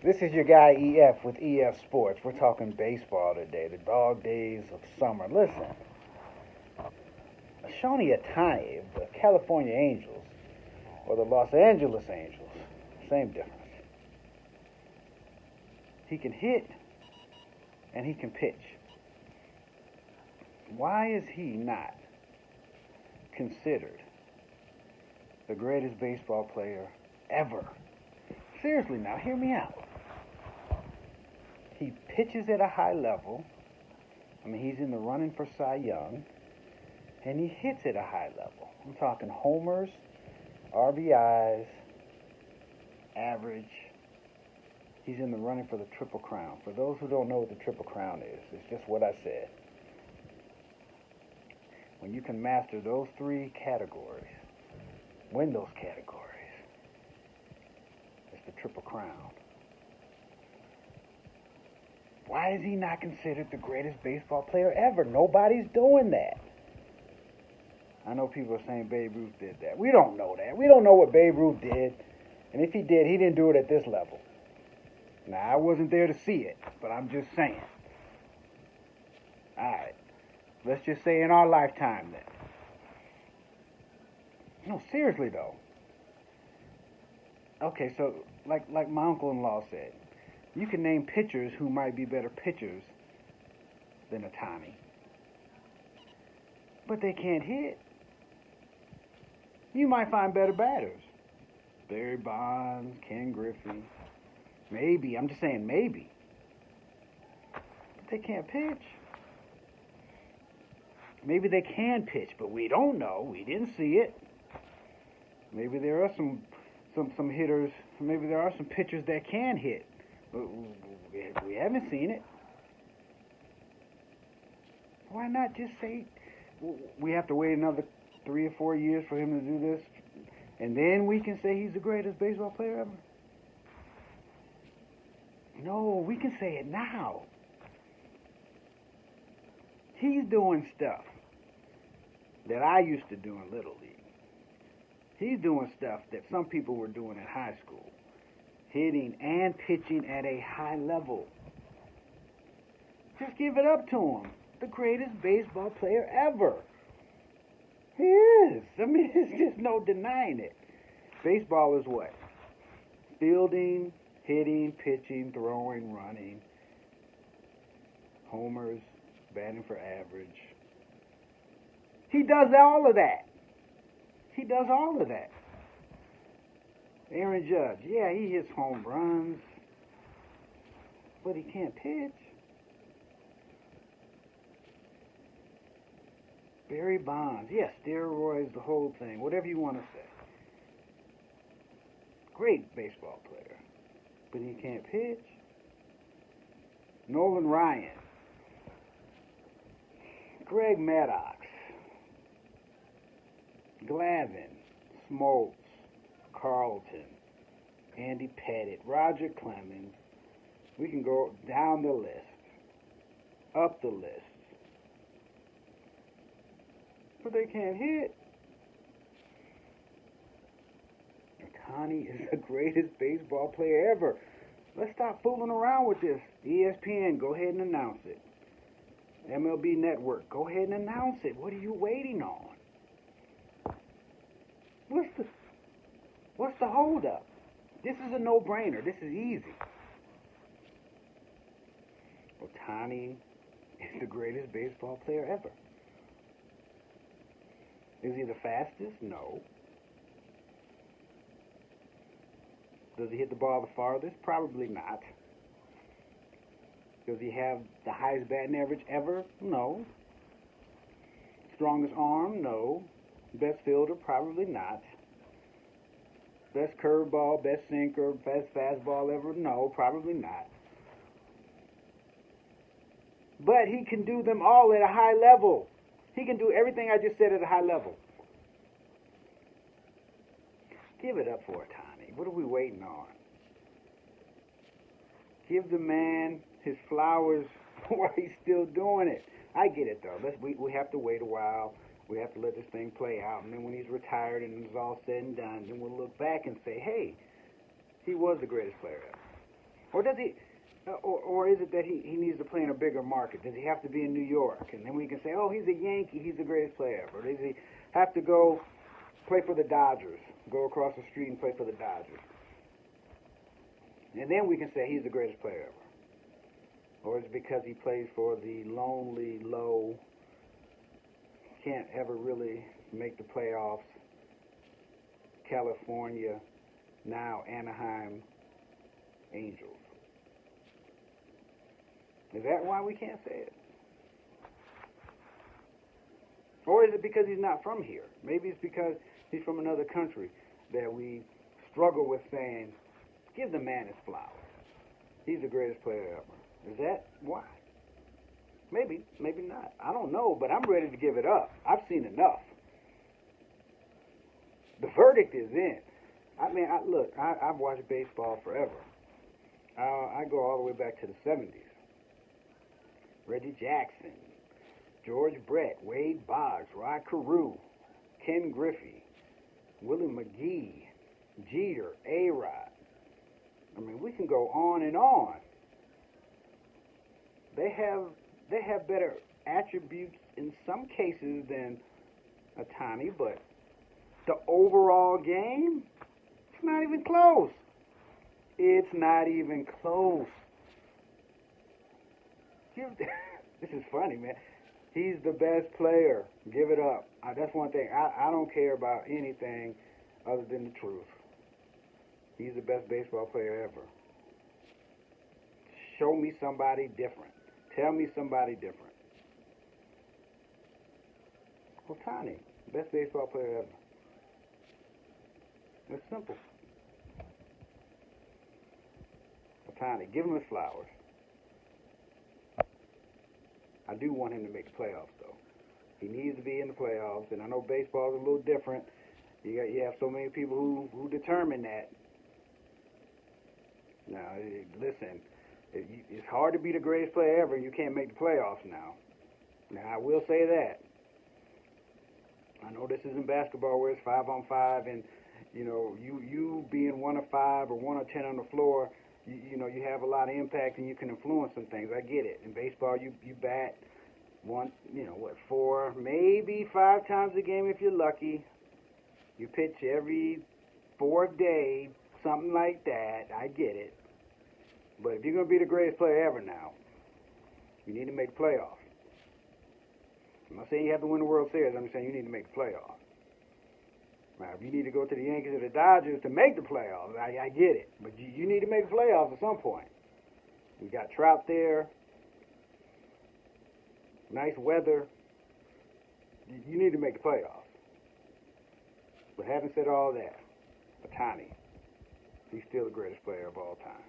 This is your guy EF with EF Sports. We're talking baseball today, the dog days of summer. Listen, Shawnee Ohtani of the California Angels or the Los Angeles Angels, same difference. He can hit and he can pitch. Why is he not considered the greatest baseball player ever? Seriously now, hear me out. He pitches at a high level. I mean, he's in the running for Cy Young. And he hits at a high level. I'm talking homers, RBIs, average. He's in the running for the Triple Crown. For those who don't know what the Triple Crown is, it's just what I said. When you can master those three categories, win those categories, it's the Triple Crown. Why is he not considered the greatest baseball player ever? Nobody's doing that. I know people are saying Babe Ruth did that. We don't know that. We don't know what Babe Ruth did. And if he did, he didn't do it at this level. Now, I wasn't there to see it, but I'm just saying. All right. Let's just say in our lifetime then. No, seriously though. Okay, so like my uncle-in-law said, you can name pitchers who might be better pitchers than Ohtani. But they can't hit. You might find better batters. Barry Bonds, Ken Griffey. Maybe. I'm just saying maybe. But they can't pitch. Maybe they can pitch, but we don't know. We didn't see it. Maybe there are some hitters. Maybe there are some pitchers that can hit. We haven't seen it. Why not just say we have to wait another 3 or 4 years for him to do this, and then we can say he's the greatest baseball player ever? No, we can say it now. He's doing stuff that I used to do in Little League. He's doing stuff that some people were doing in high school. Hitting and pitching at a high level. Just give it up to him. The greatest baseball player ever. He is. I mean, there's just no denying it. Baseball is what? Fielding, hitting, pitching, throwing, running. Homers, batting for average. He does all of that. He does all of that. Aaron Judge, yeah, he hits home runs, but he can't pitch. Barry Bonds, yeah, steroids, the whole thing, whatever you want to say. Great baseball player, but he can't pitch. Nolan Ryan, Greg Maddox, Glavine, Smoltz, Carlton, Andy Pettit, Roger Clemens. We can go down the list, up the list. But they can't hit. Ohtani is the greatest baseball player ever. Let's stop fooling around with this. ESPN, go ahead and announce it. MLB Network, go ahead and announce it. What are you waiting on? What's the holdup? This is a no-brainer. This is easy. Ohtani is the greatest baseball player ever. Is he the fastest? No. Does he hit the ball the farthest? Probably not. Does he have the highest batting average ever? No. Strongest arm? No. Best fielder? Probably not. Best curveball, best sinker, best fastball ever? No, probably not. But he can do them all at a high level. He can do everything I just said at a high level. Give it up for Ohtani. What are we waiting on? Give the man his flowers while he's still doing it. I get it, though. We have to wait a while. We have to let this thing play out. And then when he's retired and it's all said and done, then we'll look back and say, hey, he was the greatest player ever. Or does he? Or is it that he needs to play in a bigger market? Does he have to be in New York? And then we can say, oh, he's a Yankee. He's the greatest player ever. Or does he have to go play for the Dodgers? Go across the street and play for the Dodgers. And then we can say he's the greatest player ever. Or is it because he plays for the lonely, low, can't ever really make the playoffs, California, now Anaheim Angels? Is that why we can't say it? Or is it because he's not from here? Maybe it's because he's from another country that we struggle with saying, give the man his flowers. He's the greatest player ever. Is that why? Maybe, maybe not. I don't know, but I'm ready to give it up. I've seen enough. The verdict is in. I mean, I've watched baseball forever. I go all the way back to the 70s. Reggie Jackson, George Brett, Wade Boggs, Rod Carew, Ken Griffey, Willie McGee, Jeter, A-Rod. I mean, we can go on and on. They have better attributes in some cases than Ohtani, but the overall game, it's not even close. It's not even close. This is funny, man. He's the best player. Give it up. That's one thing. I don't care about anything other than the truth. He's the best baseball player ever. Show me somebody different. Tell me somebody different. Ohtani, best baseball player ever. It's simple. Ohtani, give him his flowers. I do want him to make the playoffs, though. He needs to be in the playoffs, and I know baseball is a little different. You have so many people who determine that. Now, listen, it's hard to be the greatest player ever, and you can't make the playoffs now. Now, I will say that. I know this isn't basketball where it's 5-on-5, and you being 1 of 5 or 1 of 10 on the floor, you have a lot of impact and you can influence some things. I get it. In baseball, you bat 4, maybe 5 times a game if you're lucky. You pitch every 4th day, something like that. I get it. But if you're going to be the greatest player ever now, you need to make the playoffs. I'm not saying you have to win the World Series. I'm just saying you need to make the playoffs. Now, if you need to go to the Yankees or the Dodgers to make the playoffs, I get it. But you need to make the playoffs at some point. You got Trout there. Nice weather. You need to make the playoffs. But having said all that, Ohtani, he's still the greatest player of all time.